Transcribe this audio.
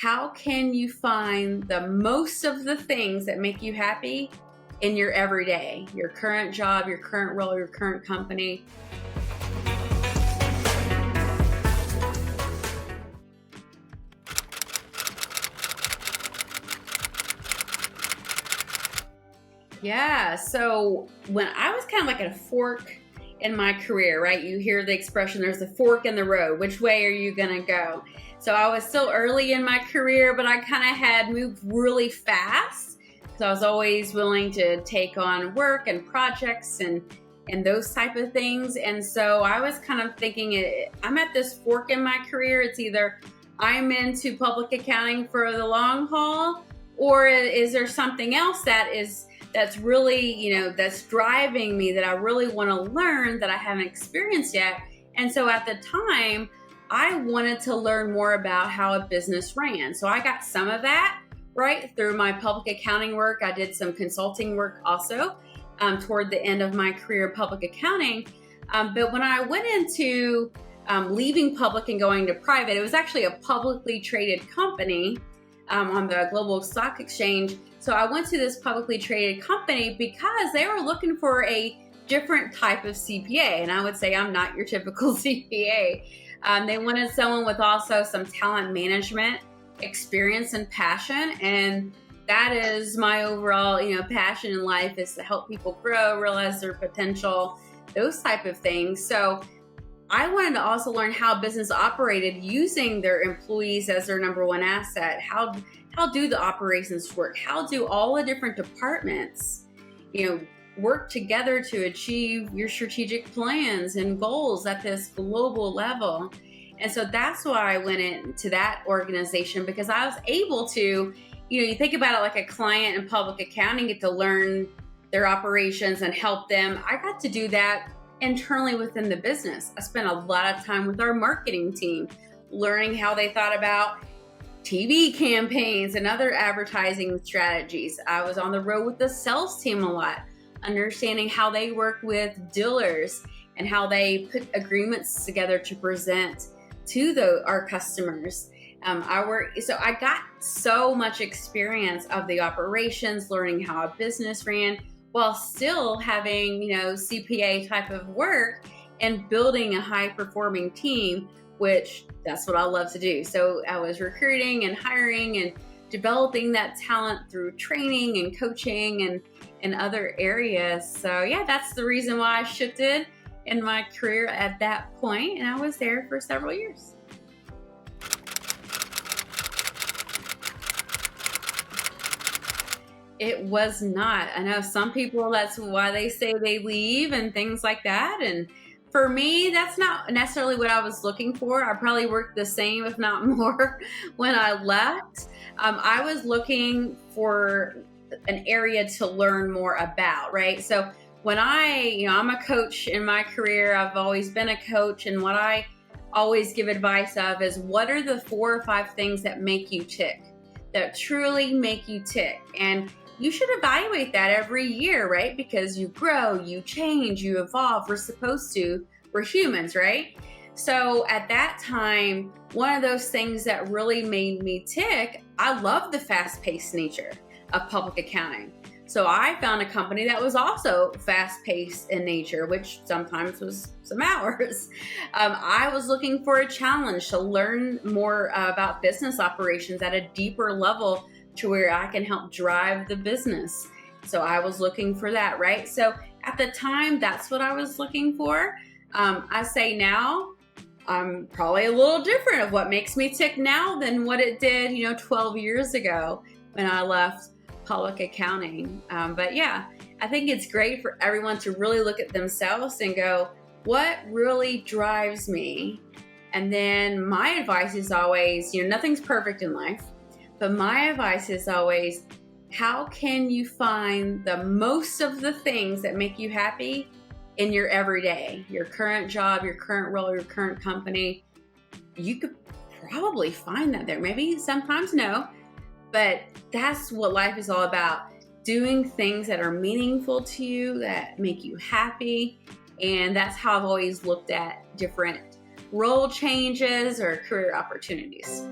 how can you find the most of the things that make you happy in your everyday, your current job, your current role, your current company? Yeah, so when I was kind of like at a fork in my career, right? You hear the expression, there's a fork in the road. Which way are you going to go? So I was still early in my career, but I kind of had moved really fast. So I was always willing to take on work and projects and those type of things. And so I was kind of thinking, I'm at this fork in my career. It's either I'm into public accounting for the long haul, or is there something else that's really, that's driving me, that I really want to learn, that I haven't experienced yet. And so at the time, I wanted to learn more about how a business ran. So I got some of that, right, through my public accounting work. I did some consulting work also toward the end of my career in public accounting. But when I went into leaving public and going to private, it was actually a publicly traded company on the global stock exchange. So I went to this publicly traded company because they were looking for a different type of CPA. And I would say I'm not your typical CPA. They wanted someone with also some talent management experience and passion. And that is my overall, passion in life, is to help people grow, realize their potential, those type of things. So I wanted to also learn how business operated using their employees as their number one asset. How do the operations work? How do all the different departments, work together to achieve your strategic plans and goals at this global level? And so that's why I went into that organization, because I was able to, you think about it like a client in public accounting, get to learn their operations and help them. I got to do that internally within the business. I spent a lot of time with our marketing team, learning how they thought about TV campaigns and other advertising strategies. I was on the road with the sales team a lot, understanding how they work with dealers and how they put agreements together to present to our customers. So I got so much experience of the operations, learning how a business ran, while still having, CPA type of work and building a high performing team, which that's what I love to do. So I was recruiting and hiring and developing that talent through training and coaching and other areas. So yeah, that's the reason why I shifted in my career at that point, and I was there for several years. It was not. I know some people, that's why they say they leave and things like that. And for me, that's not necessarily what I was looking for. I probably worked the same, if not more, when I left. I was looking for an area to learn more about, right? So when I'm a coach in my career, I've always been a coach. And what I always give advice of is, what are the 4 or 5 things that make you tick, that truly make you tick? And you should evaluate that every year, right? Because you grow, you change, you evolve. We're supposed to. We're humans, right? So at that time, one of those things that really made me tick, I love the fast-paced nature of public accounting. So I found a company that was also fast-paced in nature, which sometimes was some hours. I was looking for a challenge to learn more about business operations at a deeper level, to where I can help drive the business. So I was looking for that, right? So at the time, that's what I was looking for. I say now, I'm probably a little different of what makes me tick now than what it did, 12 years ago when I left public accounting. But yeah, I think it's great for everyone to really look at themselves and go, what really drives me? And then my advice is always, nothing's perfect in life. But my advice is always, how can you find the most of the things that make you happy in your everyday, your current job, your current role, your current company? You could probably find that there. Maybe sometimes no, but that's what life is all about. Doing things that are meaningful to you, that make you happy. And that's how I've always looked at different role changes or career opportunities.